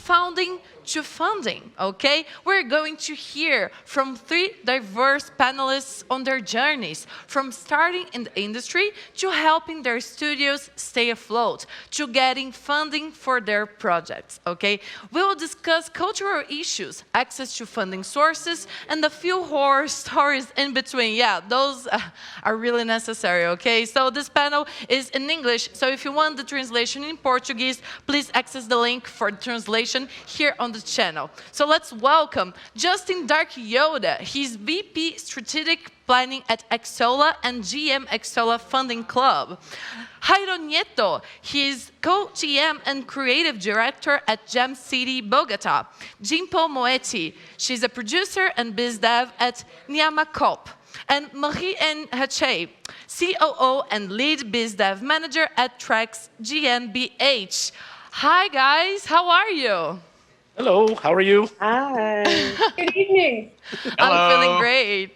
founding to funding, okay? We're going to hear from 3 diverse panelists on their journeys, from starting in the industry to helping their studios stay afloat, to getting funding for their projects, okay? We will discuss cultural issues, access to funding sources, and a few horror stories in between. Yeah, those are really necessary, okay? So this panel is in English, so if you want the translation in Portuguese, please access the link for the translation here on the channel. So let's welcome Justin Dark Yoda. He's VP Strategic Planning at Exola and GM Exola Funding Club. Jairo Nieto, he's co-GM and creative director at Gem City, Bogota. Jimpo Moetti, she's a producer and biz dev at Nyama Corp. And Marie-Anne Hache, COO and lead biz dev manager at Trex GmbH. Hi guys, how are you? Hello, how are you? Hi. Good evening. I'm feeling great.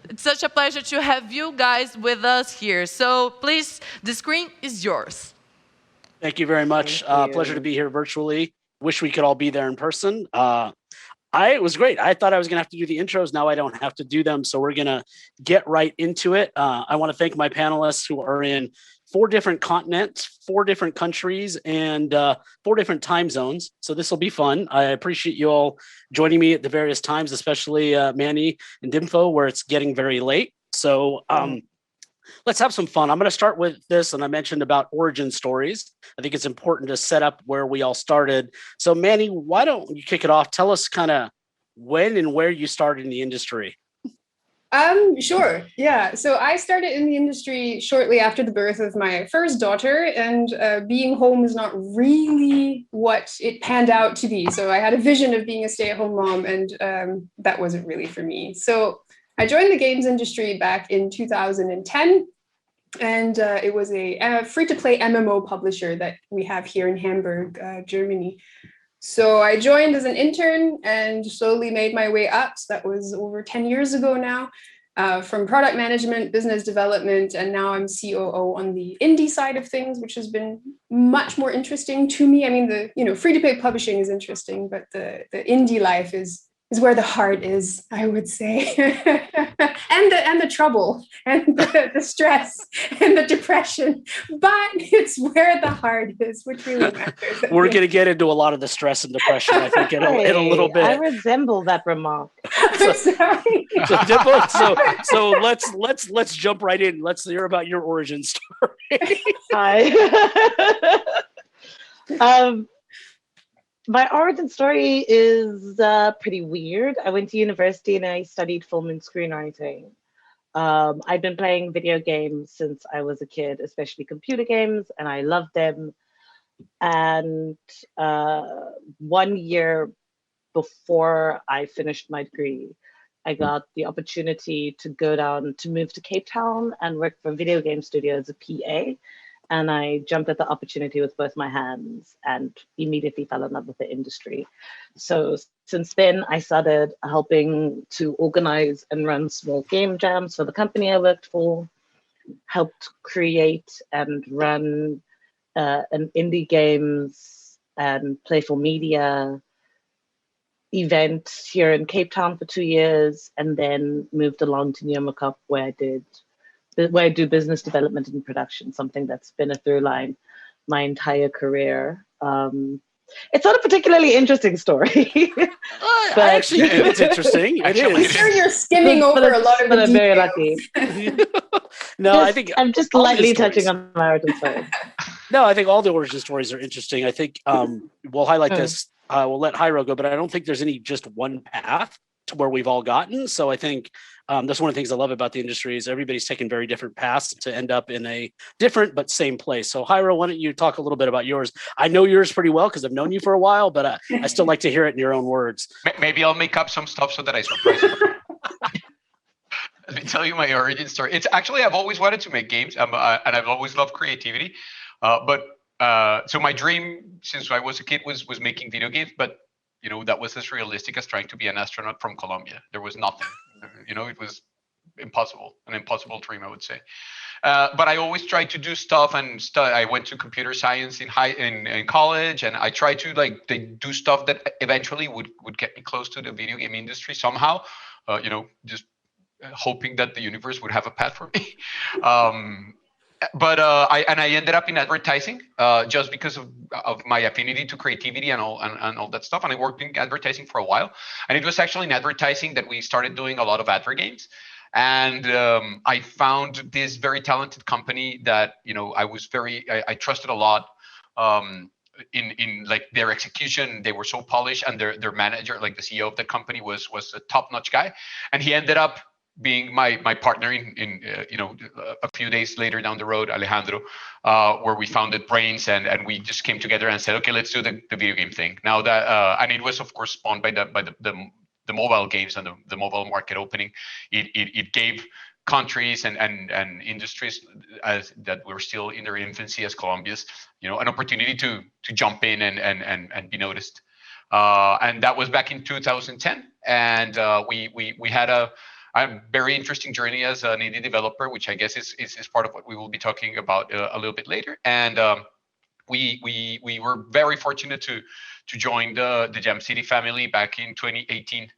It's such a pleasure to have you guys with us here. So please, the screen is yours. Thank you very much. Pleasure to be here virtually. Wish we could all be there in person. It was great. I thought I was going to have to do the intros. Now I don't have to do them. So we're going to get right into it. I want to thank my panelists who are in 4 different continents, 4 different countries, and 4 different time zones. So this will be fun. I appreciate you all joining me at the various times, especially Manny and Dimfo, where it's getting very late. So let's have some fun. I'm going to start with this, and I mentioned about origin stories. I think it's important to set up where we all started. So Manny, why don't you kick it off? Tell us kind of when and where you started in the industry. Sure. Yeah. So I started in the industry shortly after the birth of my first daughter, and being home is not really what it panned out to be. So I had a vision of being a stay-at-home mom, and that wasn't really for me. So I joined the games industry back in 2010, and it was a free-to-play MMO publisher that we have here in Hamburg, Germany. So I joined as an intern and slowly made my way up. So that was over 10 years ago now, from product management, business development, and now I'm COO on the indie side of things, which has been much more interesting to me. I mean, the free-to-play publishing is interesting, but the indie life is where the heart is, I would say, and the trouble and the stress and the depression. But it's where the heart is, which really matters. We're going to get into a lot of the stress and depression, I think, in a little bit. I resemble that remark. I'm sorry. So let's jump right in. Let's hear about your origin story. Hi. My origin story is pretty weird. I went to university and I studied film and screenwriting. I've been playing video games since I was a kid, especially computer games, and I loved them. And 1 year before I finished my degree, I got the opportunity to move to Cape Town and work for a video game studio as a PA. And I jumped at the opportunity with both my hands and immediately fell in love with the industry. So since then, I started helping to organize and run small game jams for the company I worked for, helped create and run an indie games and playful media event here in Cape Town for 2 years, and then moved along to Nyama where I do business development and production, something that's been a through line my entire career. It's not a particularly interesting story. I actually think it's interesting. It is. I'm sure you're skimming over a lot of the I'm very lucky. No, I think I'm just lightly touching on my origin story. No, I think all the origin stories are interesting. I think we'll highlight this. We'll let Jairo go, but I don't think there's any just one path to where we've all gotten. So I think that's one of the things I love about the industry is everybody's taken very different paths to end up in a different but same place. So Jairo, why don't you talk a little bit about yours? I know yours pretty well because I've known you for a while, but I still like to hear it in your own words. Maybe I'll make up some stuff so that I surprise you. Let me tell you my origin story. It's actually, I've always wanted to make games and I've always loved creativity. So my dream since I was a kid was making video games, but that was as realistic as trying to be an astronaut from Colombia. There was nothing, it was an impossible dream, I would say. But I always tried to do stuff, and I went to computer science in college, and I tried to do stuff that eventually would get me close to the video game industry somehow. Just hoping that the universe would have a path for me. But I ended up in advertising just because of my affinity to creativity and all that stuff. And I worked in advertising for a while. And it was actually in advertising that we started doing a lot of advert games. And I found this very talented company that I trusted a lot. In like their execution, they were so polished, and their manager, like the CEO of the company, was a top-notch guy, and he ended up being my partner in a few days later down the road, Alejandro, where we founded Brains, and we just came together and said, okay, let's do the video game thing. Now that and it was of course spawned by the mobile games and the mobile market opening. It gave countries and industries that were still in their infancy as Colombia's, an opportunity to jump in and be noticed. And that was back in 2010, and we had a very interesting journey as an indie developer, which I guess is part of what we will be talking about a little bit later. And we were very fortunate to join the Jam City family back in 2018.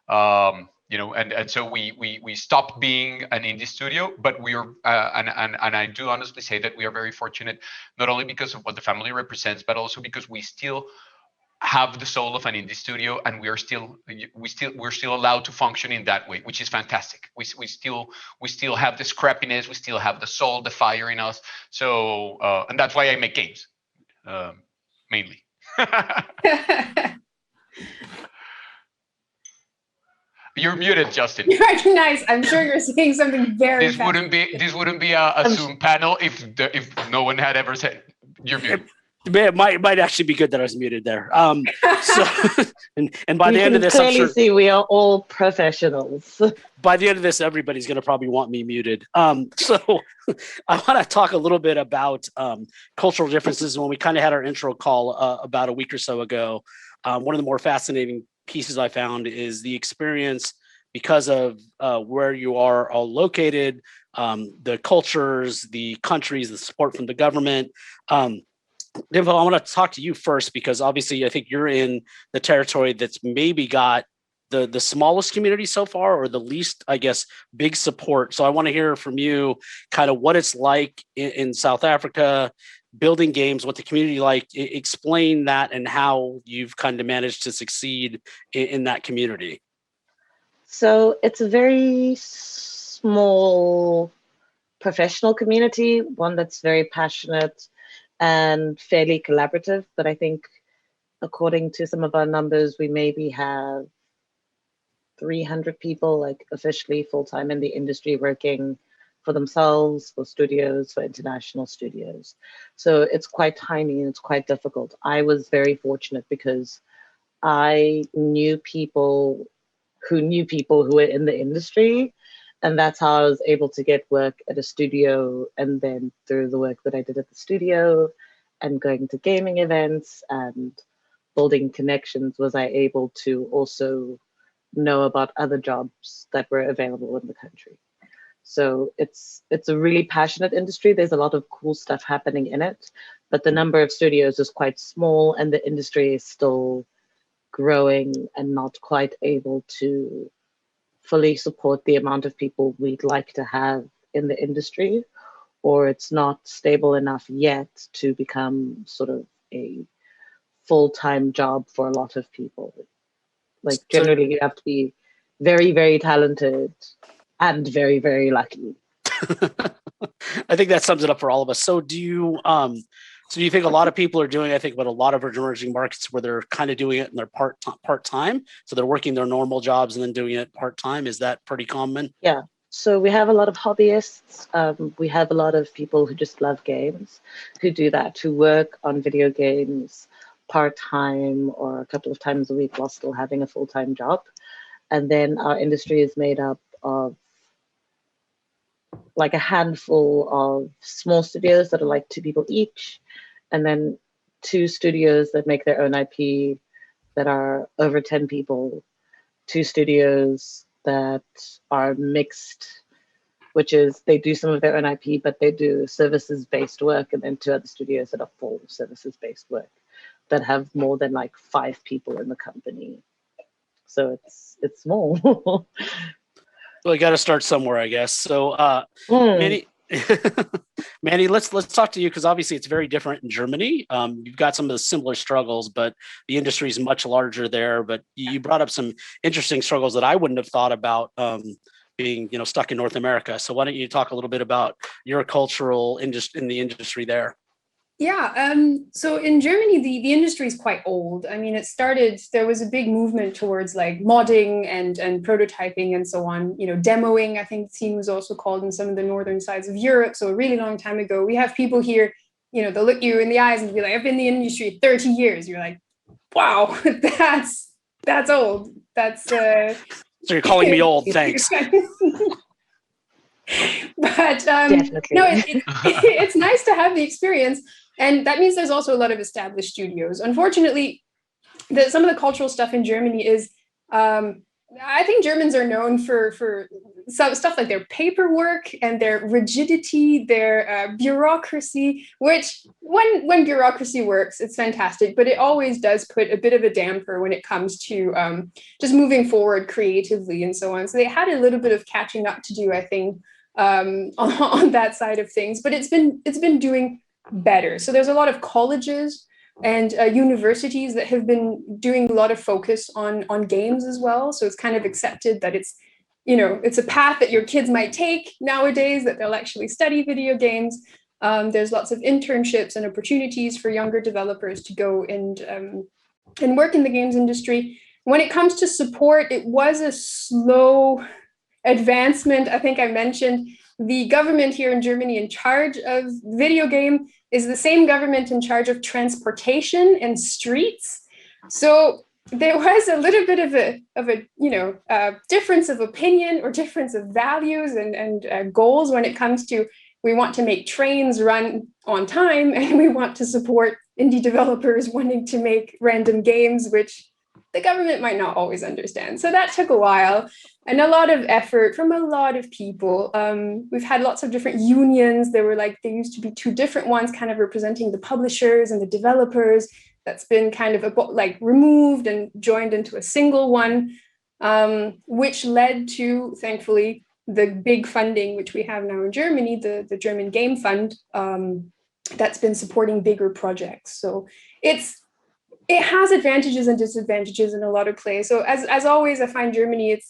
And so we stopped being an indie studio, but we are and I do honestly say that we are very fortunate, not only because of what the family represents, but also because we still have the soul of an indie studio, and we're still allowed to function in that way, which is fantastic. We still have the scrappiness, we still have the soul, the fire in us. So and that's why I make games, mainly. You're muted, Justin. You recognize? I'm sure you're saying something very. This wouldn't be a Zoom panel if no one had ever said you're muted. It might actually be good that I was muted there. So, and by the end of this, clearly I'm sure see we are all professionals. By the end of this, everybody's going to probably want me muted. So I want to talk a little bit about cultural differences. When we kind of had our intro call about a week or so ago, one of the more fascinating pieces I found is the experience because of where you are all located, the cultures, the countries, the support from the government. Dimple, I want to talk to you first, because obviously I think you're in the territory that's maybe got the smallest community so far, or the least, I guess, big support. So I want to hear from you kind of what it's like in South Africa, building games, what the community like. Explain that and how you've kind of managed to succeed in that community. So it's a very small professional community, one that's very passionate and fairly collaborative. But I think according to some of our numbers, we maybe have 300 people like officially full-time in the industry working for themselves, for studios, for international studios. So it's quite tiny and it's quite difficult. I was very fortunate because I knew people who were in the industry, and that's how I was able to get work at a studio. And then through the work that I did at the studio and going to gaming events and building connections, was I able to also know about other jobs that were available in the country. So it's a really passionate industry. There's a lot of cool stuff happening in it, but the number of studios is quite small, and the industry is still growing and not quite able to fully support the amount of people we'd like to have in the industry, or it's not stable enough yet to become sort of a full-time job for a lot of people. Like generally you have to be very, very talented and very, very lucky. I think that sums it up for all of us. So do you think a lot of people are doing, I think, what a lot of emerging markets where they're kind of doing it in their part-time? So they're working their normal jobs and then doing it part-time. Is that pretty common? Yeah. So we have a lot of hobbyists. We have a lot of people who just love games, who do that, who work on video games part-time or a couple of times a week while still having a full-time job. And then our industry is made up of like a handful of small studios that are like 2 people each, and then 2 studios that make their own IP that are over 10 people, 2 studios that are mixed, which is they do some of their own IP, but they do services-based work, and then 2 other studios that are full services-based work that have more than like 5 people in the company. So it's small. Well, you got to start somewhere, I guess. So, Manny, Manny, let's talk to you, because obviously it's very different in Germany. You've got some of the similar struggles, but the industry is much larger there. But you brought up some interesting struggles that I wouldn't have thought about, being stuck in North America. So why don't you talk a little bit about your cultural in the industry there? Yeah, so in Germany, the industry is quite old. I mean, there was a big movement towards like modding and prototyping and so on, demoing, I think the scene was also called in some of the northern sides of Europe. So a really long time ago, we have people here, they'll look you in the eyes and be like, I've been in the industry 30 years. You're like, wow, that's old. That's So you're calling me old, thanks. But Definitely. no, it's nice to have the experience. And that means there's also a lot of established studios. Unfortunately, some of the cultural stuff in Germany is, I think Germans are known for some stuff like their paperwork and their rigidity, their bureaucracy, which when bureaucracy works, it's fantastic, but it always does put a bit of a damper when it comes to just moving forward creatively and so on. So they had a little bit of catching up to do, I think, on that side of things, but it's been doing better. So there's a lot of colleges and universities that have been doing a lot of focus on games as well. So it's kind of accepted that it's a path that your kids might take nowadays, that they'll actually study video games. There's lots of internships and opportunities for younger developers to go and work in the games industry. When it comes to support, it was a slow advancement. I think I mentioned the government here in Germany in charge of video game is the same government in charge of transportation and streets. So there was a little bit of a difference of opinion or difference of values and goals when it comes to, we want to make trains run on time and we want to support indie developers wanting to make random games, which the government might not always understand. So that took a while and a lot of effort from a lot of people. We've had lots of different unions. There used to be 2 different ones kind of representing the publishers and the developers. That's been kind of removed and joined into a single one, which led to, thankfully, the big funding, which we have now in Germany, the German Game Fund, that's been supporting bigger projects. So it has advantages and disadvantages in a lot of places. So as always, I find Germany,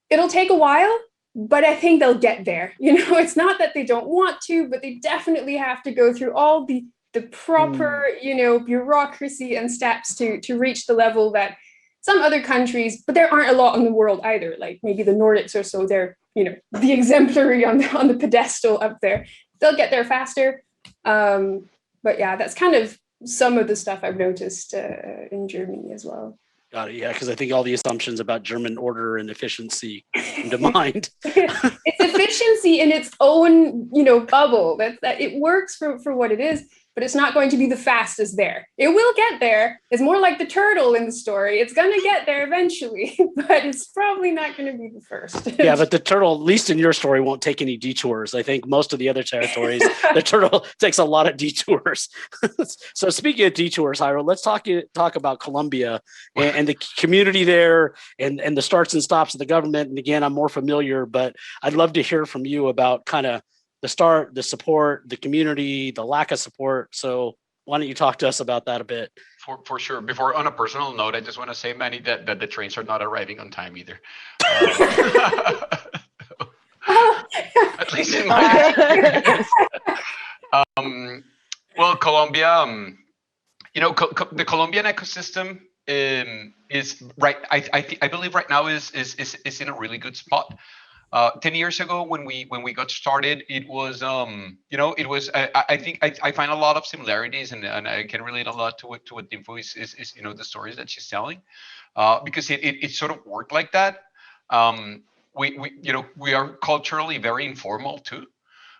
it'll take a while, but I think they'll get there. It's not that they don't want to, but they definitely have to go through all the proper, bureaucracy and steps to reach the level that some other countries, but there aren't a lot in the world either. Like maybe the Nordics or so, they're, the exemplary on the pedestal up there. They'll get there faster. But yeah, that's kind of some of the stuff I've noticed in Germany as well. Got it. Yeah, because I think all the assumptions about German order and efficiency come to mind. It's efficiency in its own, bubble. That it works for what it is, but it's not going to be the fastest there. It will get there. It's more like the turtle in the story. It's going to get there eventually, but it's probably not going to be the first. Yeah, but the turtle, at least in your story, won't take any detours. I think most of the other territories, the turtle takes a lot of detours. So speaking of detours, Jairo, let's talk about Colombia and the community there and the starts and stops of the government. And again, I'm more familiar, but I'd love to hear from you about kind of the start, the support, the community, the lack of support. So why don't you talk to us about that a bit? For sure. Before, on a personal note, I just want to say, Manny, that the trains are not arriving on time either. At least in my experience. Well, Colombia, the Colombian ecosystem is right. I believe right now is in a really good spot. 10 years ago, when we got started, it was I think I find a lot of similarities, and I can relate a lot to what Dimfu is the stories that she's telling, because it sort of worked like that. We are culturally very informal too.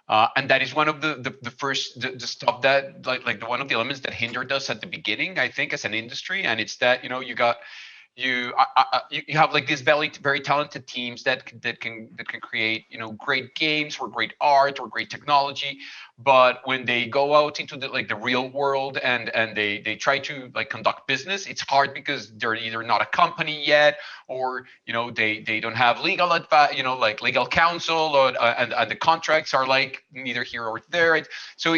And that is one of the first the stuff that like one of the elements that hindered us at the beginning, I think, as an industry. And it's that you got you have like these very talented teams that can create great games or great art or great technology, but when they go out into the real world and they try to like conduct business, it's hard because they're either not a company yet, or they don't have legal advice, like legal counsel, or and the contracts are like neither here or there. So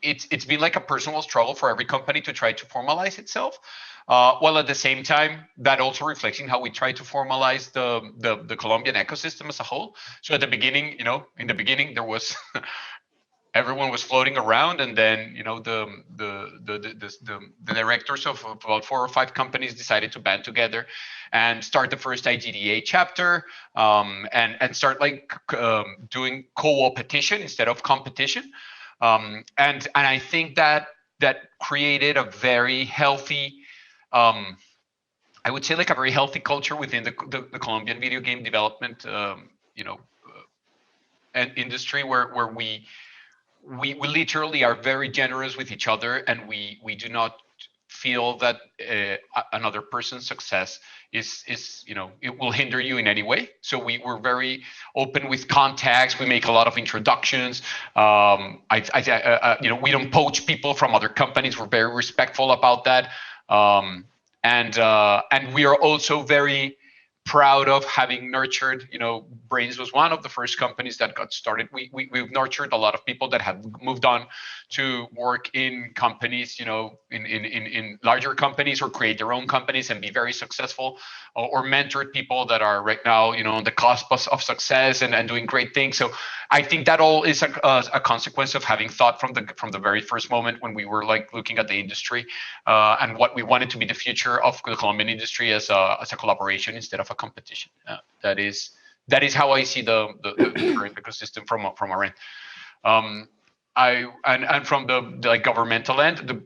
it's been like a personal struggle for every company to try to formalize itself. While at the same time, that also reflects in how we try to formalize the Colombian ecosystem as a whole. So at the beginning, in the beginning, there was everyone was floating around, and then the directors of about 4 or 5 companies decided to band together and start the first IGDA chapter, and start doing co-opetition instead of competition. And I think that created a very healthy, I would say like a very healthy culture within the Colombian video game development, and industry, where we literally are very generous with each other, and we do not feel that another person's success is it will hinder you in any way. So we're very open with contacts. We make a lot of introductions. We don't poach people from other companies. We're very respectful about that. And we are also very proud of having nurtured, Brains was one of the first companies that got started. We've nurtured a lot of people that have moved on to work in companies, in larger companies, or create their own companies and be very successful, or mentored people that are right now, on the cusp of success and doing great things. So I think that all is a consequence of having thought from the very first moment when we were like looking at the industry, and what we wanted to be the future of the Colombian industry as a collaboration instead of a competition. That is how I see the current ecosystem from our end. And from the like governmental end, the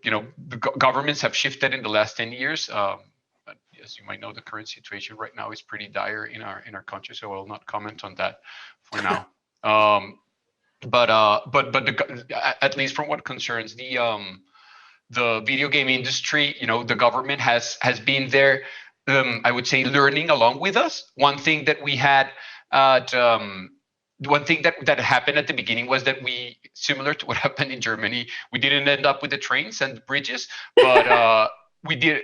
governments have shifted in the last 10 years. As you might know, the current situation right now is pretty dire in our country, so I will not comment on that for now. But at least from what concerns the video game industry, the government has been there. I would say learning along with us. One thing that we had one thing that happened at the beginning was that we, similar to what happened in Germany, we didn't end up with the trains and the bridges, but we did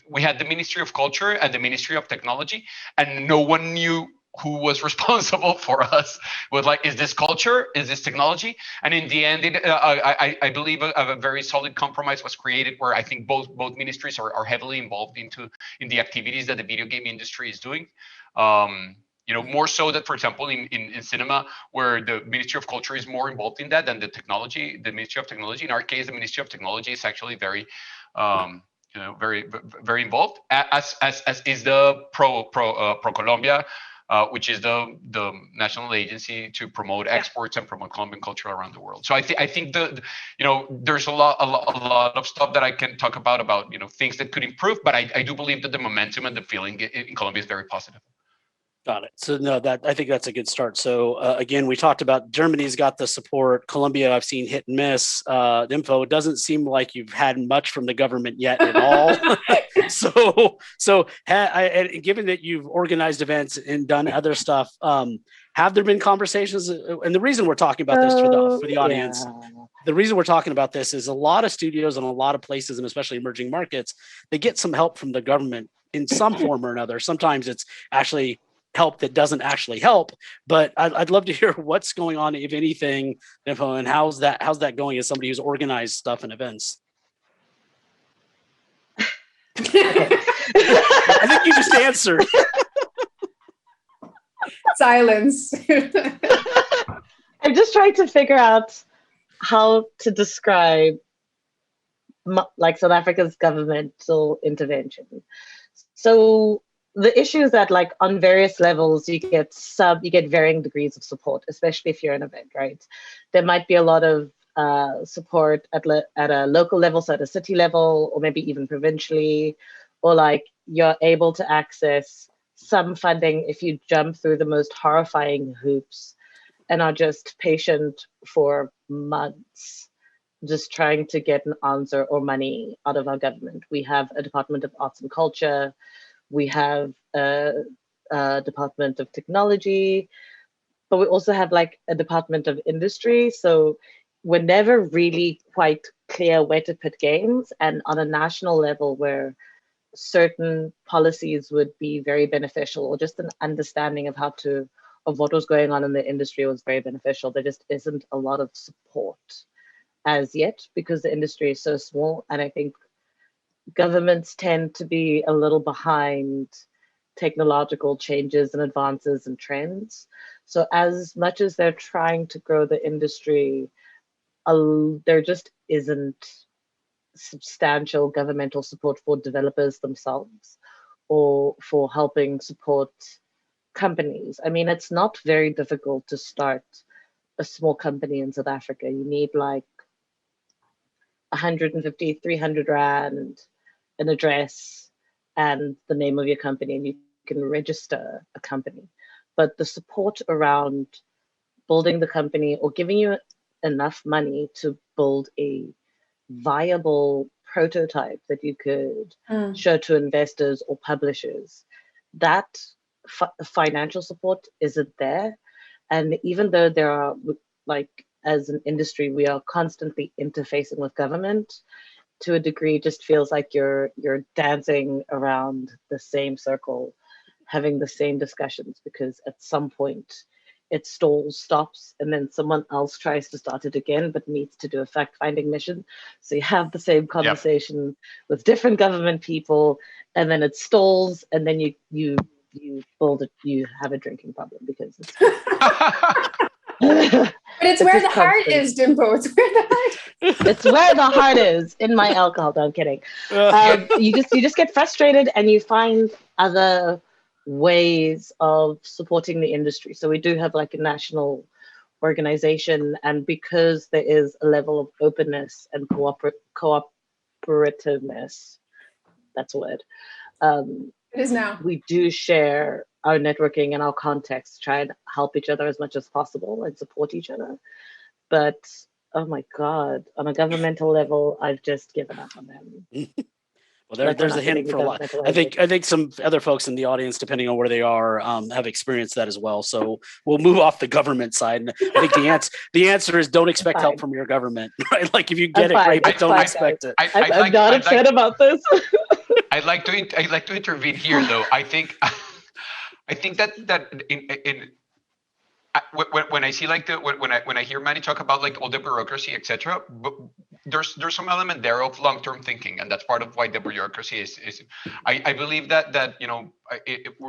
we had the Ministry of Culture and the Ministry of Technology, and no one knew who was responsible for us. Was like, is this culture? Is this technology? And in the end, I believe a very solid compromise was created, where I think both ministries are heavily involved in the activities that the video game industry is doing. More so that, for example, in cinema, where the Ministry of Culture is more involved in that than the Ministry of Technology. In our case, the Ministry of Technology is actually very, very, very involved, as is the Pro Colombia, which is the national agency to promote exports and promote Colombian culture around the world. So I think there's a lot of stuff that I can talk about things that could improve, but I do believe that the momentum and the feeling in Colombia is very positive. Got it. So no, I think that's a good start. So again, we talked about Germany's got the support. Colombia, I've seen hit and miss. The info, it doesn't seem like you've had much from the government yet at all. Given that you've organized events and done other stuff, have there been conversations? And the reason we're talking about this for the audience, the reason we're talking about this is a lot of studios and a lot of places, and especially emerging markets, they get some help from the government in some form or another. Sometimes it's actually help that doesn't actually help, but I'd love to hear what's going on, if anything, info, and how's that going as somebody who's organized stuff and events. I think you just answered. Silence. I'm just trying to figure out how to describe like South Africa's governmental intervention. So the issue is that, like, on various levels, you get varying degrees of support, especially if you're an event, right? There might be a lot of support at a local level, so at a city level, or maybe even provincially, or like you're able to access some funding if you jump through the most horrifying hoops and are just patient for months. just trying to get an answer or money out of our government. We have a Department of Arts and Culture, we have a Department of Technology, but we also have like a Department of Industry. So we're never really quite clear where to put games. And on a national level, where certain policies would be very beneficial, or just an understanding of of what was going on in the industry was very beneficial. There just isn't a lot of support as yet because the industry is so small. And I think governments tend to be a little behind technological changes and advances and trends. So as much as they're trying to grow the industry, there just isn't substantial governmental support for developers themselves or for helping support companies. I mean, it's not very difficult to start a small company in South Africa. You need like 150, 300 Rand, an address, and the name of your company, and you can register a company. But the support around building the company or giving you enough money to build a viable prototype that you could show to investors or publishers, that financial support isn't there. And even though there are, like, as an industry, we are constantly interfacing with government, to a degree, it just feels like you're dancing around the same circle, having the same discussions, because at some point it stalls, stops, and then someone else tries to start it again, but needs to do a fact-finding mission. So you have the same conversation with different government people, and then it stalls, and then you build it, you have a drinking problem because it's but it's where the heart is, Dimpo. It's where the heart it's where the heart is, in my alcohol. No, I'm kidding. You just get frustrated, and you find other ways of supporting the industry. So we do have like a national organization, and because there is a level of openness and cooperativeness, that's a word. It is now. We do share our networking and our contacts, try and help each other as much as possible and support each other. But oh my God, on a governmental level, I've just given up on them. Well, there's a hint for a lot. I think some other folks in the audience, depending on where they are, have experienced that as well. So we'll move off the government side. And I think the answer is don't expect help from your government, right? Like if you get it, great, but don't expect it. I'm not upset about this. I'd like to intervene here, though. I think that when I see like when I hear Manny talk about like all the bureaucracy, etc., there's some element there of long-term thinking, and that's part of why the bureaucracy is. I believe that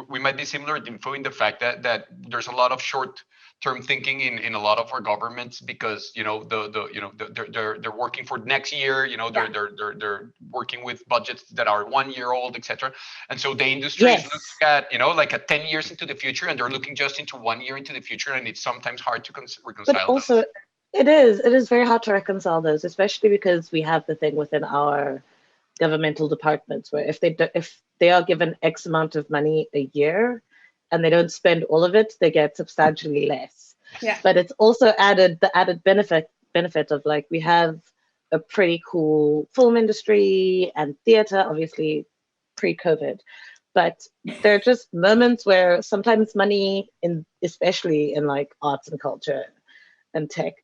we might be similar in the fact that there's a lot of short-term thinking in a lot of our governments, because they're working for next year. They're working with budgets that are 1 year old, etc. And so the industry is looking at like at 10 years into the future, and they're looking just into 1 year into the future, and it's sometimes hard to reconcile. But also, it is very hard to reconcile those, especially because we have the thing within our governmental departments where if they are given X amount of money a year and they don't spend all of it, they get substantially less. Yeah. But it's also the added benefit of like, we have a pretty cool film industry and theater, obviously pre-COVID. But there are just moments where sometimes money, especially in like arts and culture and tech,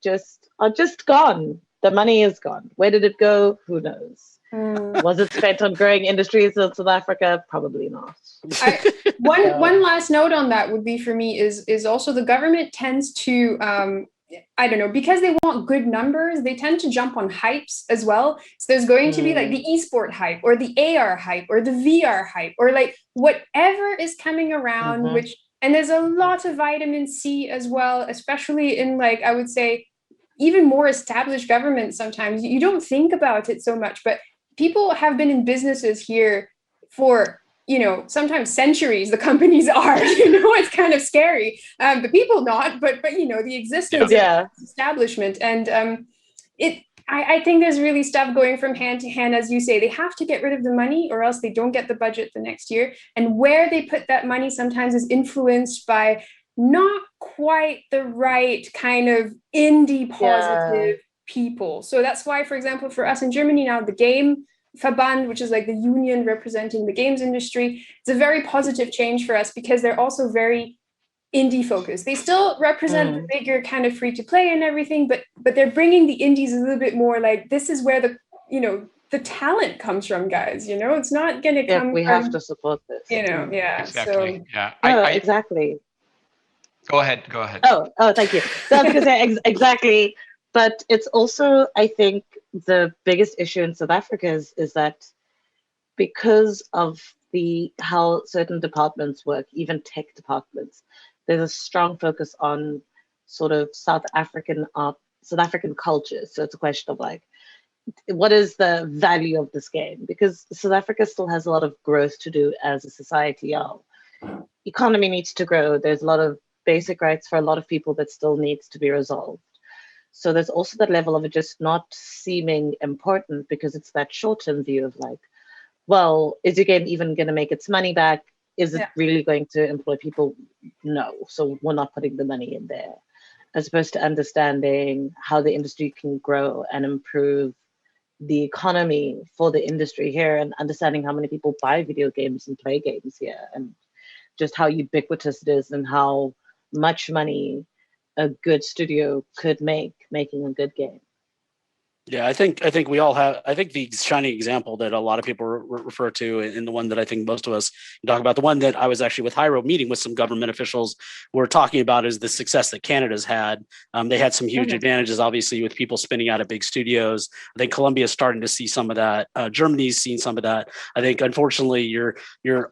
are just gone. The money is gone. Where did it go? Who knows? Was it spent on growing industries in South Africa? Probably not. One last note on that would be for me is also the government tends to I don't know, because they want good numbers, they tend to jump on hypes as well. So there's going to be like the esport hype or the AR hype or the VR hype or like whatever is coming around, and there's a lot of vitamin C as well, especially in like, I would say, even more established governments. Sometimes you don't think about it so much, but people have been in businesses here for sometimes centuries. The companies are, it's kind of scary. The people not, but the existence of establishment. And I think there's really stuff going from hand to hand, as you say. They have to get rid of the money or else they don't get the budget the next year. And where they put that money sometimes is influenced by not quite the right kind of indie positive people. So that's why, for example, for us in Germany now, the Game Verband, which is like the union representing the games industry, it's a very positive change for us because they're also very indie focused. They still represent the bigger kind of free to play and everything, but they're bringing the indies a little bit more like, this is where the talent comes from, guys. It's not going to come. We have to support this. Yeah. Exactly. So, Yeah. Exactly. Go ahead. Oh, thank you. So I was going to say exactly, but it's also, I think, the biggest issue in South Africa is that because of how certain departments work, even tech departments, there's a strong focus on sort of South African culture. So it's a question of like, what is the value of this game? Because South Africa still has a lot of growth to do as a society. Our economy needs to grow. There's a lot of basic rights for a lot of people that still needs to be resolved. So there's also that level of it just not seeming important because it's that short-term view of like, well, is your game even going to make its money back? Is it really going to employ people? No. So we're not putting the money in there. As opposed to understanding how the industry can grow and improve the economy for the industry here, and understanding how many people buy video games and play games here, and just how ubiquitous it is and how much money a good studio could make making a good game. Yeah, I think we all have. I think the shining example that a lot of people refer to, and the one that I think most of us talk about, the one that I was actually with Hyro meeting with some government officials were talking about, is the success that Canada's had. They had some huge advantages, obviously, with people spinning out of big studios. I think Colombia's starting to see some of that. Germany's seen some of that. I think, unfortunately, you're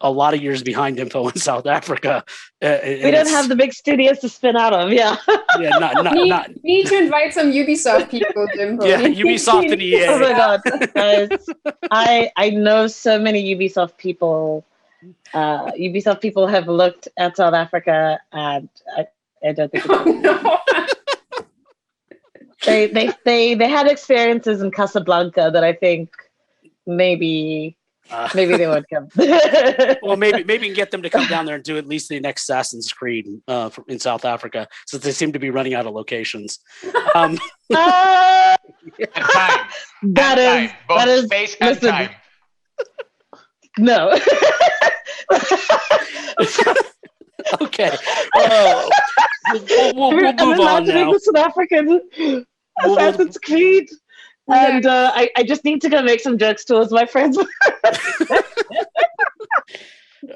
a lot of years behind info in South Africa. We don't have the big studios to spin out of. Yeah. Yeah, not. Need to invite some Ubisoft people, Dimple. Yeah, Ubisoft and EA. Oh my god, guys! I know so many Ubisoft people. Ubisoft people have looked at South Africa, and I don't think they had experiences in Casablanca that I think maybe they won't come. Well, maybe we can get them to come down there and do at least the next Assassin's Creed in South Africa, since they seem to be running out of locations. And time. Both that is space and time. No. Okay. We'll move on now. The South African Assassin's Creed. And I just need to go make some jokes towards my friends.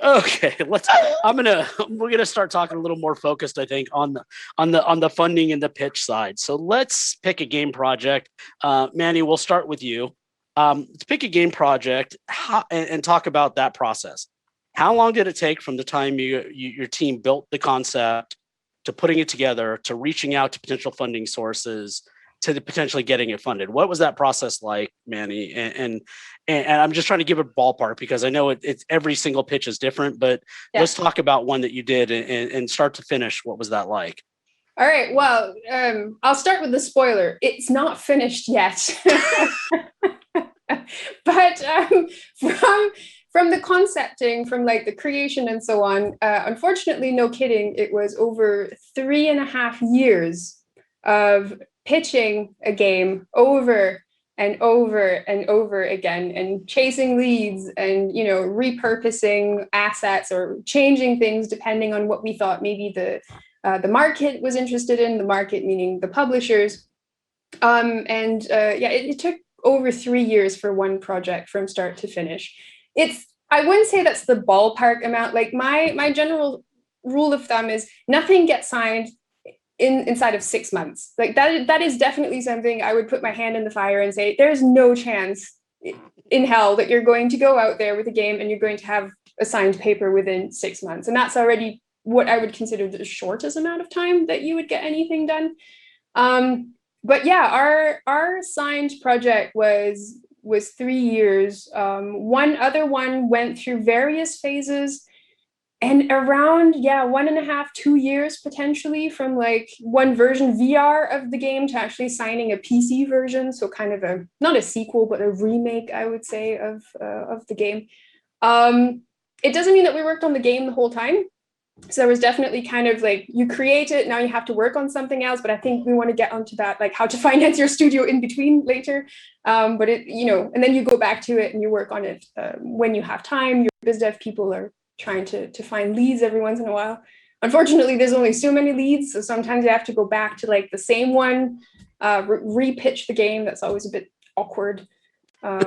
Okay, we're gonna start talking a little more focused, I think, on the funding and the pitch side. So let's pick a game project. Manny, we'll start with you. Let's pick a game project and talk about that process. How long did it take from the time your team built the concept to putting it together to reaching out to potential funding sources to potentially getting it funded? What was that process like, Manny? And I'm just trying to give a ballpark because I know it's every single pitch is different, but let's talk about one that you did and start to finish. What was that like? All right. Well, I'll start with the spoiler. It's not finished yet. But from the concepting, from like the creation and so on, unfortunately, no kidding, it was over 3.5 years of pitching a game over and over and over again, and chasing leads and repurposing assets or changing things depending on what we thought maybe the market was interested in. The market meaning the publishers. It took over 3 years for one project from start to finish. I wouldn't say that's the ballpark amount. Like my general rule of thumb is nothing gets signed inside of 6 months. Like that is definitely something I would put my hand in the fire and say, there's no chance in hell that you're going to go out there with a game and you're going to have a signed paper within 6 months. And that's already what I would consider the shortest amount of time that you would get anything done. But yeah, our signed project was 3 years. One other one went through various phases, and around 1.5, 2 years potentially from like one version VR of the game to actually signing a PC version. So kind of not a sequel, but a remake, I would say, of the game. It doesn't mean that we worked on the game the whole time. So there was definitely kind of like, you create it, now you have to work on something else. But I think we want to get onto that, like how to finance your studio in between later. But it, and then you go back to it and you work on it when you have time. Your biz dev people are trying to find leads every once in a while. Unfortunately, there's only so many leads. So sometimes you have to go back to like the same one, re-pitch the game. That's always a bit awkward. I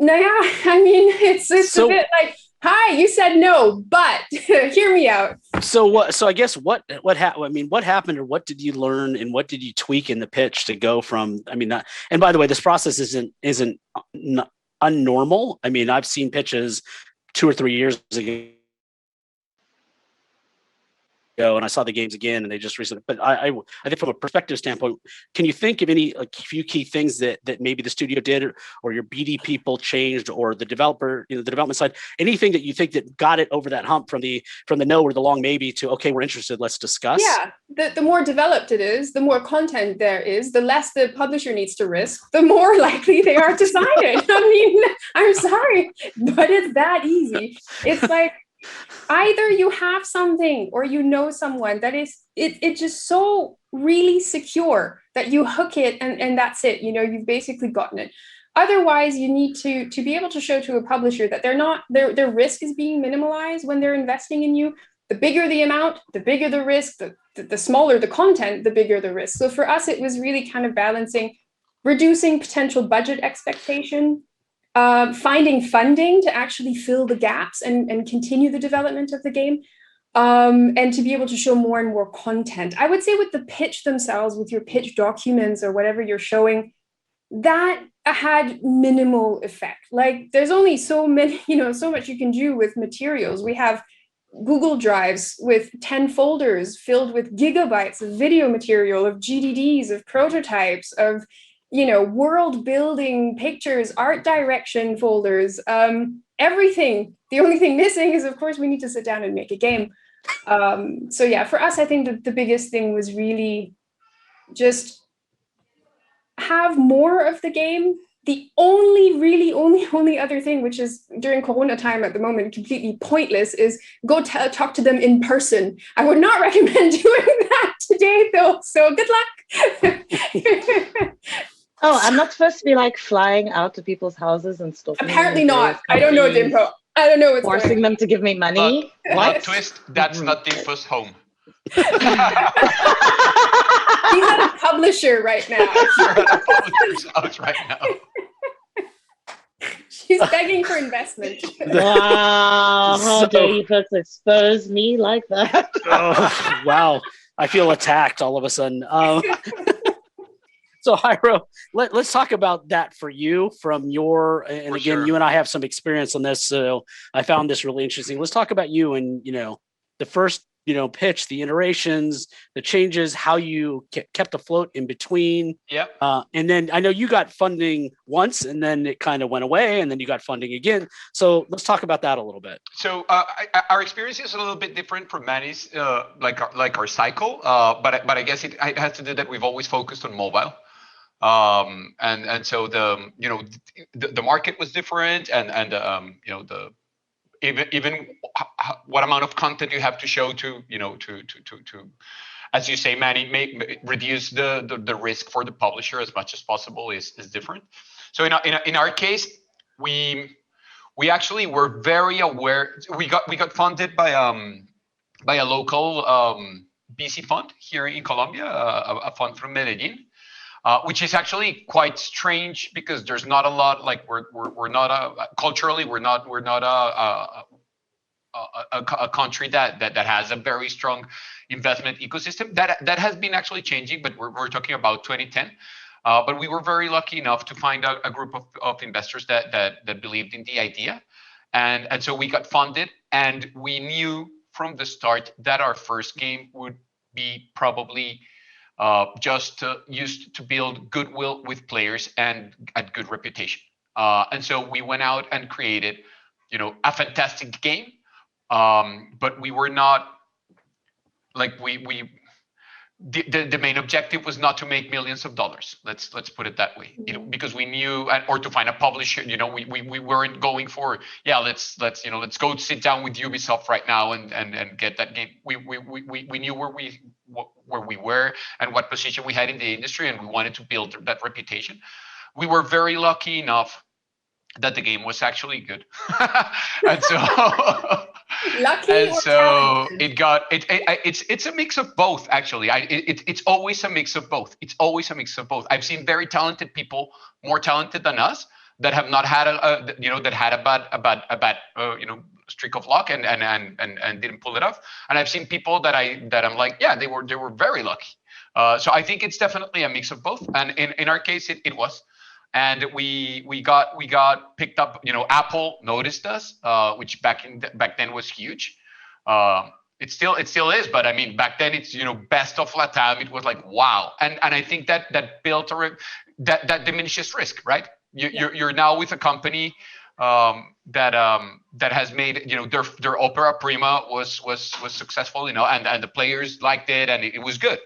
mean, it's so, a bit like, hi, you said no, but hear me out. So I guess what happened? I mean, what happened, or what did you learn, and what did you tweak in the pitch to go from? I mean, and by the way, this process isn't unnormal. I mean, I've seen pitches 2 or 3 years ago, and I saw the games again, and they just recently. But I think from a perspective standpoint, can you think of any few key things that maybe the studio did, or your BD people changed, or the developer, the development side, anything that you think that got it over that hump from the no or the long maybe to, okay, we're interested, let's discuss? Yeah, the more developed it is, the more content there is, the less the publisher needs to risk, the more likely they are to sign it. I mean, I'm sorry, but it's that easy. It's like, either you have something or someone that is it's just so really secure that you hook it and that's it. You've basically gotten it. Otherwise, you need to be able to show to a publisher that their risk is being minimalized when they're investing in you. The bigger the amount, the bigger the risk. The smaller the content, the bigger the risk. So for us, it was really kind of balancing, reducing potential budget expectation, finding funding to actually fill the gaps and continue the development of the game, and to be able to show more and more content. I would say with the pitch themselves, with your pitch documents or whatever you're showing, that had minimal effect. Like there's only so many, so much you can do with materials. We have Google Drives with 10 folders filled with gigabytes of video material, of GDDs, of prototypes, of world building pictures, art direction folders, everything. The only thing missing is, of course, we need to sit down and make a game. So yeah, for us, I think the biggest thing was really just have more of the game. The only other thing, which is during Corona time at the moment, completely pointless, is go talk to them in person. I would not recommend doing that today, though. So good luck. Oh, I'm not supposed to be like flying out to people's houses and stuff. Apparently not. I don't know, Dimpo. I don't know what's forcing them to give me money. Plot twist, that's not Dimpo's home. He's at a publisher right now. You're at a publisher's house right now. She's begging for investment. Wow, how dare you folks expose me like that? Oh, wow. I feel attacked all of a sudden. So Jairo, let's talk about that for you from your, and again, sure, you and I have some experience on this, so I found this really interesting. Let's talk about you and, the first, pitch, the iterations, the changes, how you kept afloat in between. Yep. And then I know you got funding once and then it kind of went away and then you got funding again. So let's talk about that a little bit. So our experience is a little bit different from Manny's, like our cycle. But I guess it has to do that we've always focused on mobile. And so the market was different and the even what amount of content you have to show to as you say, Manny, reduce the risk for the publisher as much as possible is different. So in our case, we actually were very aware. We got funded by a local VC fund here in Colombia, a fund from Medellin. Which is actually quite strange because there's not a lot, like we're not culturally we're not a country that has a very strong investment ecosystem. That has been actually changing, but we're talking about 2010. But we were very lucky enough to find a group of investors that believed in the idea, and so we got funded, and we knew from the start that our first game would be probably just used to build goodwill with players and a good reputation. And so we went out and created, a fantastic game. But we were not like the main objective was not to make millions of dollars. Let's put it that way. Because we knew, or to find a publisher. We weren't going for, yeah, let's go sit down with Ubisoft right now and get that game. We knew where we were and what position we had in the industry, and we wanted to build that reputation. We were very lucky enough that the game was actually good. And so Lucky and or so talented? it's a mix of both, actually. It's always a mix of both. It's always a mix of both. I've seen very talented people, more talented than us, that have not had that had a bad streak of luck and didn't pull it off. And I've seen people that I'm like, yeah, they were very lucky. So I think it's definitely a mix of both. And in our case, it was. And we got picked up. Apple noticed us, which back then was huge. It still is, but I mean, back then it's best of Latam. It was like wow, and I think that built that diminishes risk, right? You're now with a company that has made their opera prima was successful, and the players liked it, and it was good.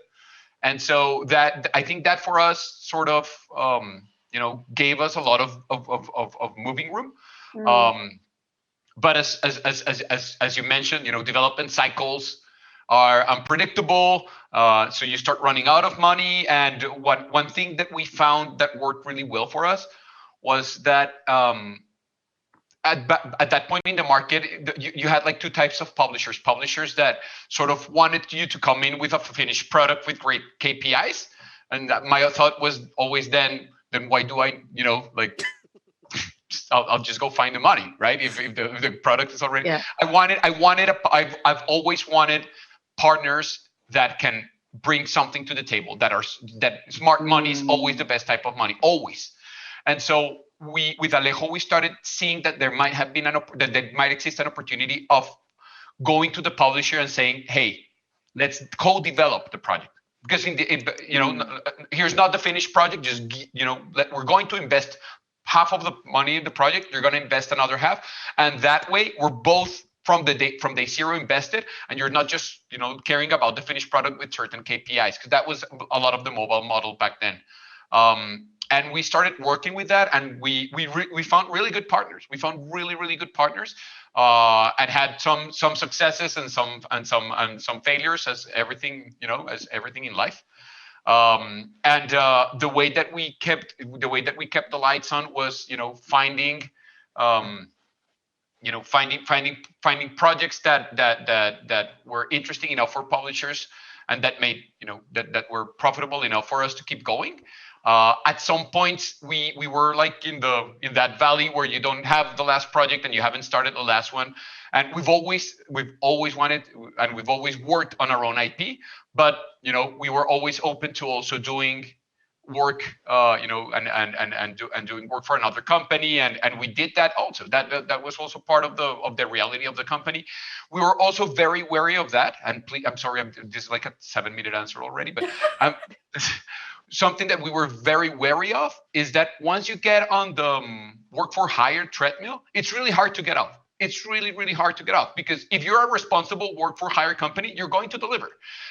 And so that, I think that for us sort of gave us a lot of moving room. But as you mentioned, development cycles are unpredictable. So you start running out of money. And one thing that we found that worked really well for us was that at that point in the market, you had like two types of publishers that sort of wanted you to come in with a finished product with great KPIs. And my thought was always then why do I, I'll just go find the money, right? If the product is already, yeah. I've always wanted partners that can bring something to the table, that smart money is always the best type of money, always. And so with Alejo, we started seeing that there might exist an opportunity of going to the publisher and saying, hey, let's co-develop the project. Because here's not the finished project. Just we're going to invest half of the money in the project. You're going to invest another half, and that way we're both from day zero invested, and you're not just caring about the finished product with certain KPIs, because that was a lot of the mobile model back then. And we started working with that, and we found really good partners. We found really good partners, and had some successes and some failures, as everything in life. And the way that we kept the lights on was finding projects that were interesting enough for publishers, and that made that were profitable enough for us to keep going. At some points, we were like in that valley where you don't have the last project and you haven't started the last one. And we've always wanted, and we've always worked on our own IP, but we were always open to also doing work, and doing work for another company, and we did that also. That was also part of the reality of the company. We were also very wary of that. And please, I'm sorry, this is like a 7-minute answer already, but something that we were very wary of is that once you get on the work for hire treadmill, it's really hard to get off. It's really hard to get off, because if you're a responsible work for hire company, you're going to deliver.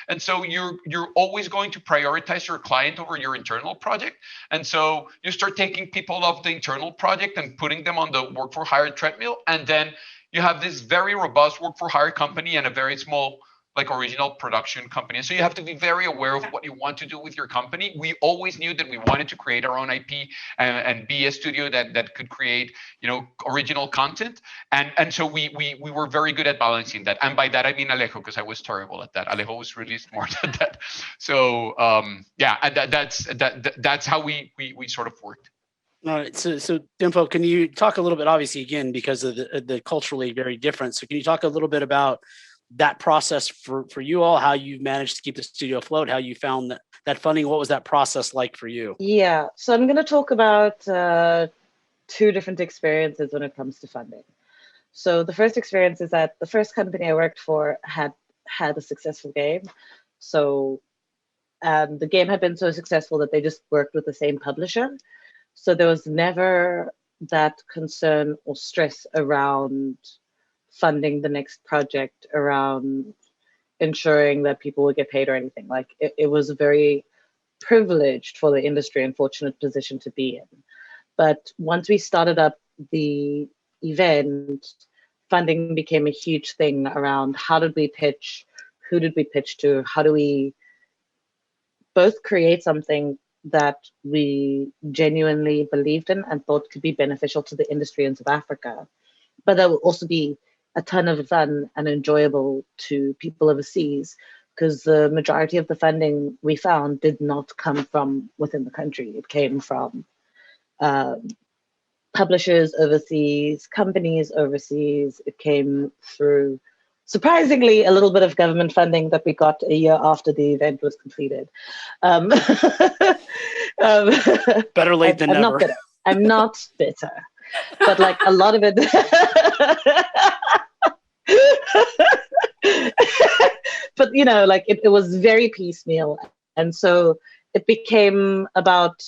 And so you're always going to prioritize your client over your internal project. And so you start taking people off the internal project and putting them on the work for hire treadmill. And then you have this very robust work for hire company and a very small original production company. So you have to be very aware of what you want to do with your company. We always knew that we wanted to create our own IP and be a studio that could create, original content. And so we were very good at balancing that. And by that, I mean Alejo, because I was terrible at that. Alejo was really smart at that. So yeah, and that's how we sort of worked. All right. So Dimpo, can you talk a little bit, obviously, again, because of the culturally very different. So can you talk a little bit about that process for you all, how you managed to keep the studio afloat, how you found that funding? What was that process like for you? Yeah, so I'm going to talk about two different experiences when it comes to funding. So the first experience is that the first company I worked for had a successful game. So the game had been so successful that they just worked with the same publisher. So there was never that concern or stress around funding the next project, around ensuring that people would get paid or anything. Like it was a very privileged for the industry and fortunate position to be in. But once we started up the event, funding became a huge thing around how did we pitch, who did we pitch to, how do we both create something that we genuinely believed in and thought could be beneficial to the industry in South Africa, but that would also be a ton of fun and enjoyable to people overseas, because the majority of the funding we found did not come from within the country. It came from publishers overseas, companies overseas. It came through, surprisingly, a little bit of government funding that we got a year after the event was completed. Better late than never. Not bitter. I'm not bitter, but like a lot of it. But like it was very piecemeal, and so it became about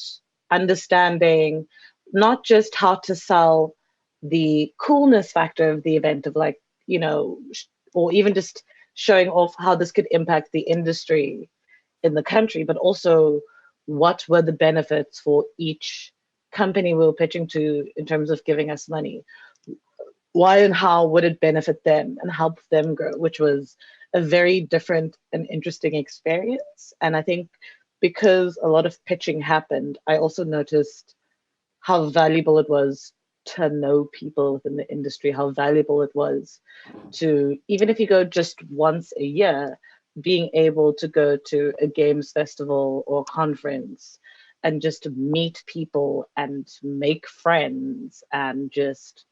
understanding not just how to sell the coolness factor of the event of like, or even just showing off how this could impact the industry in the country, but also what were the benefits for each company we were pitching to in terms of giving us money. Why and how would it benefit them and help them grow, which was a very different and interesting experience. And I think because a lot of pitching happened, I also noticed how valuable it was to know people within the industry, how valuable it was to, even if you go just once a year, being able to go to a games festival or conference and just meet people and make friends and just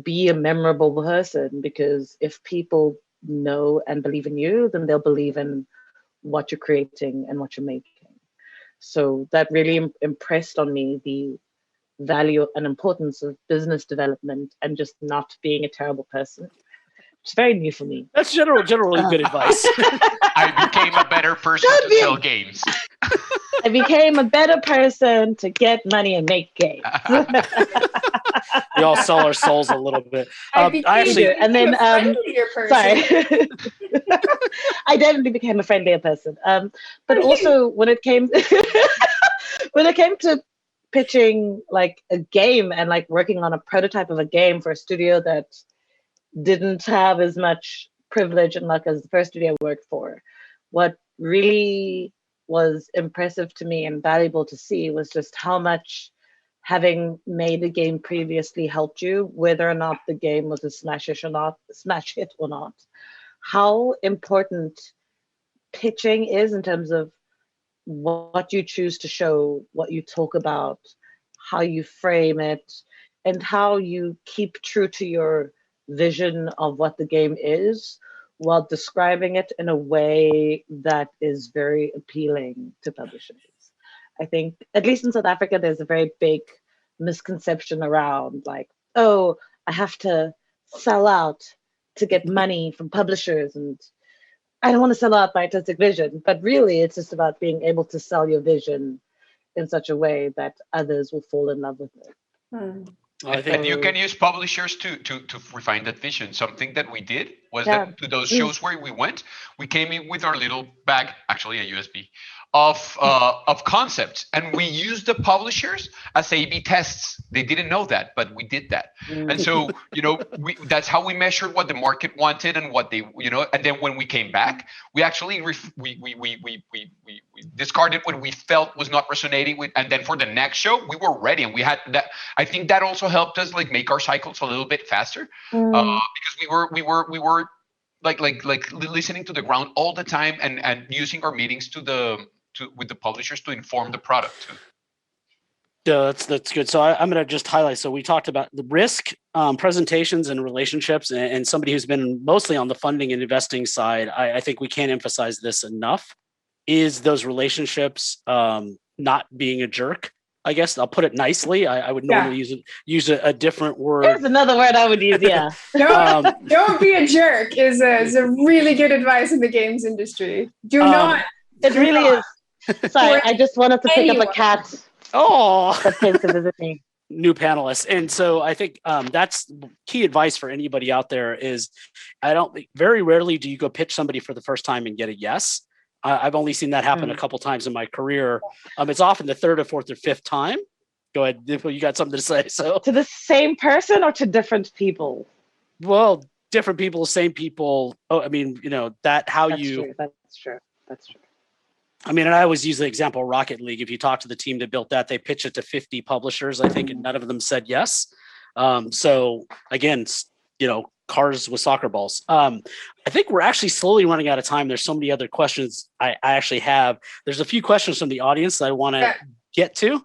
be a memorable person. Because if people know and believe in you, then they'll believe in what you're creating and what you're making. So that really impressed on me the value and importance of business development and just not being a terrible person. It's very new for me. That's generally good advice. I became a better person to sell games. I became a better person to get money and make games. We all sell our souls a little bit. I actually, and then friendlier person. Sorry, I definitely became a friendlier person. But also when it came to pitching like a game and like working on a prototype of a game for a studio that didn't have as much privilege and luck as the first studio I worked for, what really was impressive to me and valuable to see was just how much having made a game previously helped you, whether or not the game was a smash hit or not. How important pitching is in terms of what you choose to show, what you talk about, how you frame it, and how you keep true to your vision of what the game is while describing it in a way that is very appealing to publishers. I think, at least in South Africa, there's a very big misconception around like, oh, I have to sell out to get money from publishers, and I don't want to sell out my artistic vision. But really, it's just about being able to sell your vision in such a way that others will fall in love with it. And you can use publishers to refine that vision. Something that we did was that to those shows where we went, we came in with our little bag, actually a USB, of concepts, and we used the publishers as A/B tests. They didn't know that, but we did that. And so that's how we measured what the market wanted and what they And then when we came back, we actually we discarded what we felt was not resonating with, and then for the next show we were ready, and we had that. I think that also helped us like make our cycles a little bit faster, because we were like listening to the ground all the time and using our meetings with the publishers to inform the product too. Yeah, that's good. So I'm going to just highlight. So we talked about the risk, presentations, and relationships, and somebody who's been mostly on the funding and investing side. I think we can't emphasize this enough. Is those relationships, not being a jerk. I guess I'll put it nicely. I would normally use a different word. There's another word I would use. Yeah. Don't be a jerk is a really good advice in the games industry. Do not. It really is. Sorry, I just wanted to pick up a cat. Oh, that came to visit me. new panelists. And so I think that's key advice for anybody out there is very rarely do you go pitch somebody for the first time and get a yes. I've only seen that happen a couple times in my career. It's often the third or fourth or fifth time. Go ahead, you got something to say. So to the same person or to different people? Well, different people, same people. Oh, I mean, that's true. That's true. I mean, and I always use the example of Rocket League. If you talk to the team that built that, they pitched it to 50 publishers, I think, and none of them said yes. So again, cars with soccer balls. I think we're actually slowly running out of time. There's so many other questions I actually have. There's a few questions from the audience that I want to get to.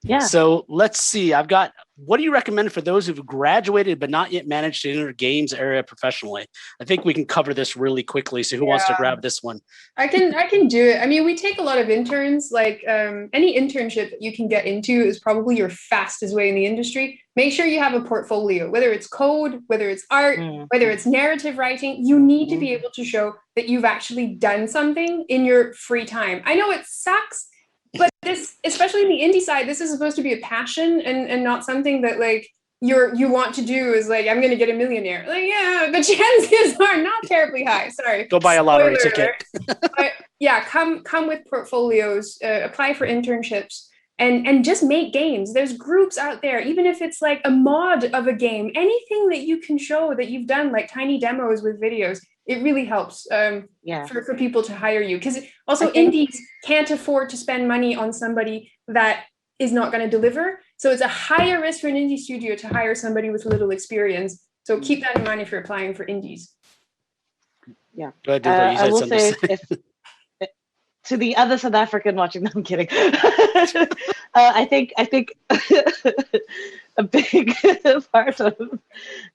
Yeah. So let's see. What do you recommend for those who've graduated but not yet managed to enter games area professionally? I think we can cover this really quickly. So who wants to grab this one? I can do it. I mean, we take a lot of interns. Like any internship that you can get into is probably your fastest way in the industry. Make sure you have a portfolio, whether it's code, whether it's art, whether it's narrative writing. You need to be able to show that you've actually done something in your free time. I know it sucks. But this, especially in the indie side, this is supposed to be a passion and not something that like you want to do is like, I'm going to get a millionaire. Like, yeah, the chances are not terribly high. Sorry. Go buy a lottery ticket. But yeah, come with portfolios, apply for internships and just make games. There's groups out there, even if it's like a mod of a game, anything that you can show that you've done, like tiny demos with videos. It really helps for people to hire you, because also indies can't afford to spend money on somebody that is not going to deliver. So it's a higher risk for an indie studio to hire somebody with little experience. So keep that in mind if you're applying for indies. Yeah. Go ahead, I will say to the other South African watching, no, I'm kidding. I think a big part of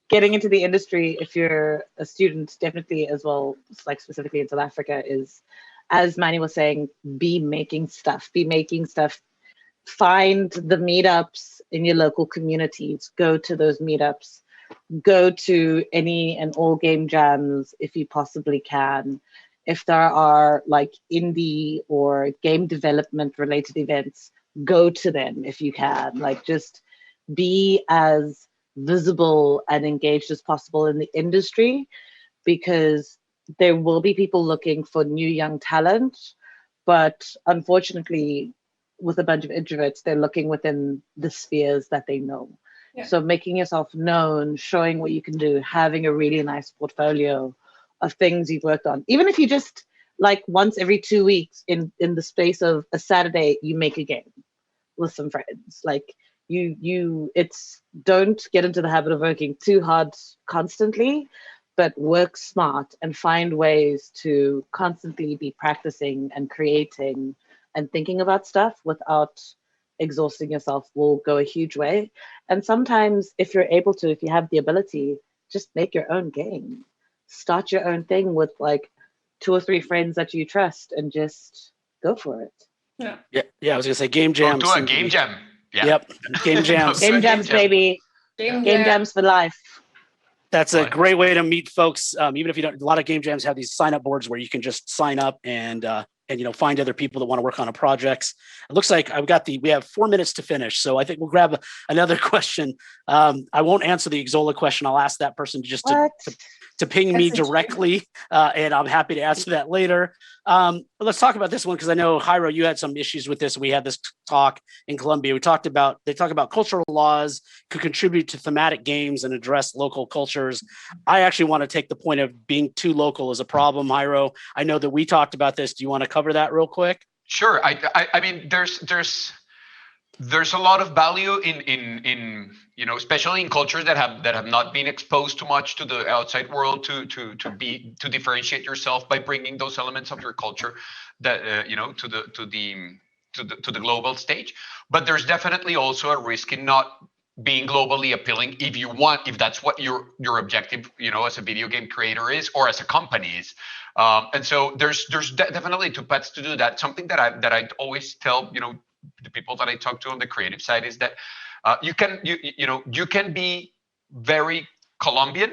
getting into the industry, if you're a student, definitely as well, like specifically in South Africa, is, as Manny was saying, be making stuff. Find the meetups in your local communities. Go to those meetups. Go to any and all game jams if you possibly can. If there are like indie or game development related events, go to them if you can. Like, just be as visible and engaged as possible in the industry, because there will be people looking for new young talent, but unfortunately with a bunch of introverts, they're looking within the spheres that they know. So making yourself known, showing what you can do, having a really nice portfolio of things you've worked on, even if you just like once every 2 weeks in the space of a Saturday, you make a game with some friends. Like, don't get into the habit of working too hard constantly, but work smart and find ways to constantly be practicing and creating and thinking about stuff without exhausting yourself will go a huge way. And sometimes if you have the ability, just make your own game. Start your own thing with like 2 or 3 friends that you trust and just go for it. Yeah. I was gonna say game jams. Go to a game jam. Yeah. Yep. Game jams. Game jams, baby. Game jams for life. That's a great way to meet folks. Even if you don't, a lot of game jams have these sign up boards where you can just sign up and find other people that want to work on a projects. It looks like we have 4 minutes to finish. So I think we'll grab another question. I won't answer the Xsolla question. I'll ask that person to ping me directly, and I'm happy to answer that later. Let's talk about this one, because I know, Jairo, you had some issues with this. We had this talk in Colombia. They talk about cultural laws could contribute to thematic games and address local cultures. I actually want to take the point of being too local as a problem, Jairo. I know that we talked about this. Do you want to cover that real quick? Sure. I mean, there's a lot of value in especially in cultures that have not been exposed too much to the outside world to differentiate yourself by bringing those elements of your culture that to the global stage. But there's definitely also a risk in not being globally appealing if that's what your objective as a video game creator is, or as a company is. And so there's definitely 2 paths to do that. Something that I always tell the people that I talk to on the creative side is that you can be very Colombian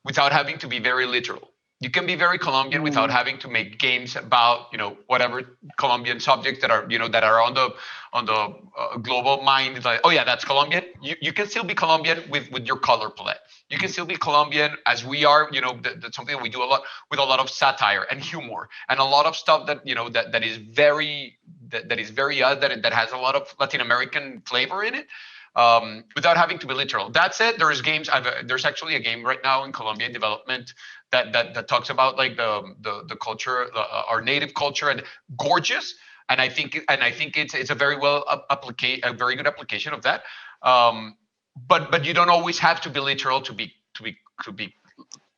without having to be very literal. You can be very Colombian without having to make games about whatever Colombian subjects that are that are on the global mind. Like, oh yeah, that's Colombian. You can still be Colombian with your color palette. You can still be Colombian as we are. That's something that we do a lot with a lot of satire and humor and a lot of stuff that that is very that has a lot of Latin American flavor in it. Without having to be literal. That said, there's games. There's actually a game right now in Colombia in development that talks about like the culture, our native culture, and gorgeous. And I think it's a very a very good application of that. But you don't always have to be literal to be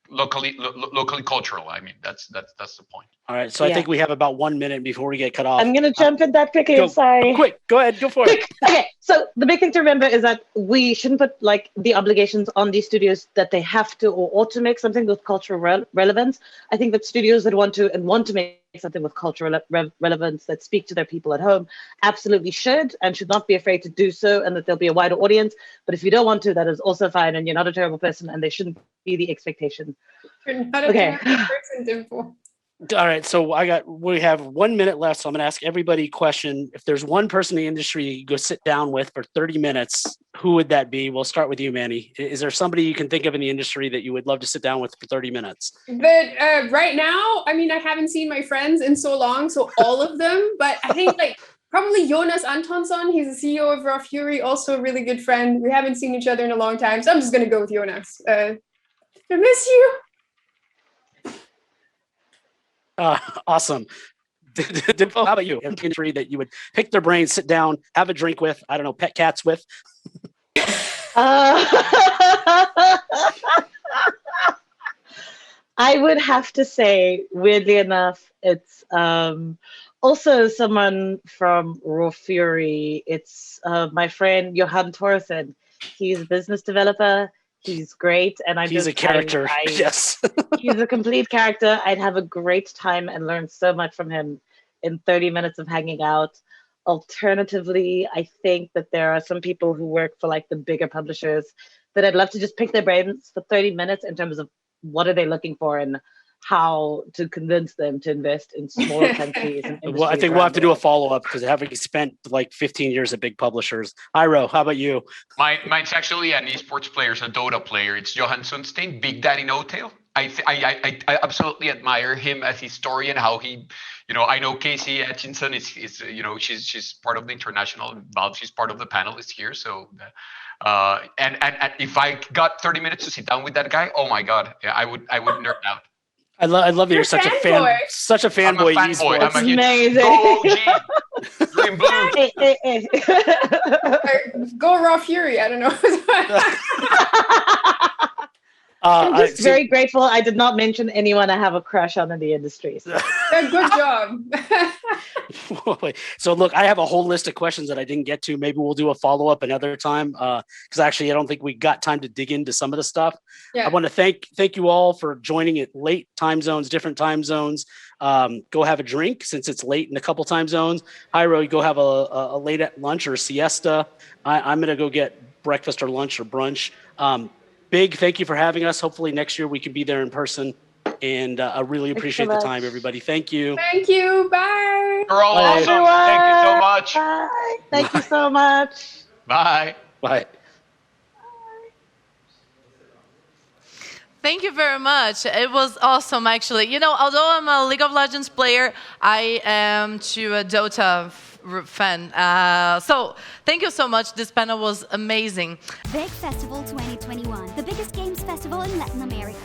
locally cultural. I mean, that's the point. All right, so I think we have about 1 minute before we get cut off. I'm going to jump in that quickly. I'm sorry. Quick, go ahead, go for it. Okay, so the big thing to remember is that we shouldn't put like the obligations on these studios that they have to or ought to make something with cultural relevance. I think that studios that want to make something with cultural relevance that speak to their people at home absolutely should and should not be afraid to do so, and that there'll be a wider audience. But if you don't want to, that is also fine, and you're not a terrible person, and they shouldn't be the expectation. You're not a terrible person, Dimple. All right, so we have 1 minute left, so I'm going to ask everybody a question. If there's one person in the industry you go sit down with for 30 minutes, who would that be? We'll start with you, Manny. Is there somebody you can think of in the industry that you would love to sit down with for 30 minutes? But right now, I mean, I haven't seen my friends in so long, so all of them. But I think like probably Jonas Antonsson. He's the CEO of Raw Fury, also a really good friend. We haven't seen each other in a long time, so I'm just going to go with Jonas. I miss you. Awesome. How about you? An industry that you would pick their brains, sit down, have a drink with, I don't know, pet cats with? I would have to say, weirdly enough, it's also someone from Raw Fury. It's my friend Johan Thorsen. He's a business developer. He's great, and he's a character. Yes, he's a complete character. I'd have a great time and learn so much from him in 30 minutes of hanging out. Alternatively, I think that there are some people who work for like the bigger publishers that I'd love to just pick their brains for 30 minutes in terms of what are they looking for and how to convince them to invest in smaller countries. Well, I think we'll have to do a follow-up because having spent like 15 years at big publishers. Iro, how about you? Mine's actually an esports player, a Dota player. It's Johan Sundstein, Big Daddy No Tail. I absolutely admire him as a historian, how he, I know Casey Atkinson is she's part of the international involved. She's part of the panelists here. So, and if I got 30 minutes to sit down with that guy, oh my God, yeah, I would nerd out. I love that you're such a fanboy. Such a fanboy. I'm a fanboy. I'm a huge amazing. Go OG. Green blue. Go Raw Fury. I don't know. I'm just very grateful I did not mention anyone I have a crush on in the industry. So. Good job. So look, I have a whole list of questions that I didn't get to. Maybe we'll do a follow-up another time because actually I don't think we got time to dig into some of the stuff. Yeah. I want to thank you all for joining at late time zones, different time zones. Go have a drink since it's late in a couple time zones. Jairo, you go have a late at lunch or a siesta. I'm going to go get breakfast or lunch or brunch. Big thank you for having us. Hopefully next year we can be there in person. And I really appreciate the time, everybody. Thank you. Thank you. Bye. You're all awesome. Thank you so much. Bye. Thank you so much. Bye. Bye. Thank you very much. It was awesome, actually. Although I'm a League of Legends player, I am to a Dota fan. So thank you so much. This panel was amazing. Big Festival 2021, the biggest games festival in Latin America.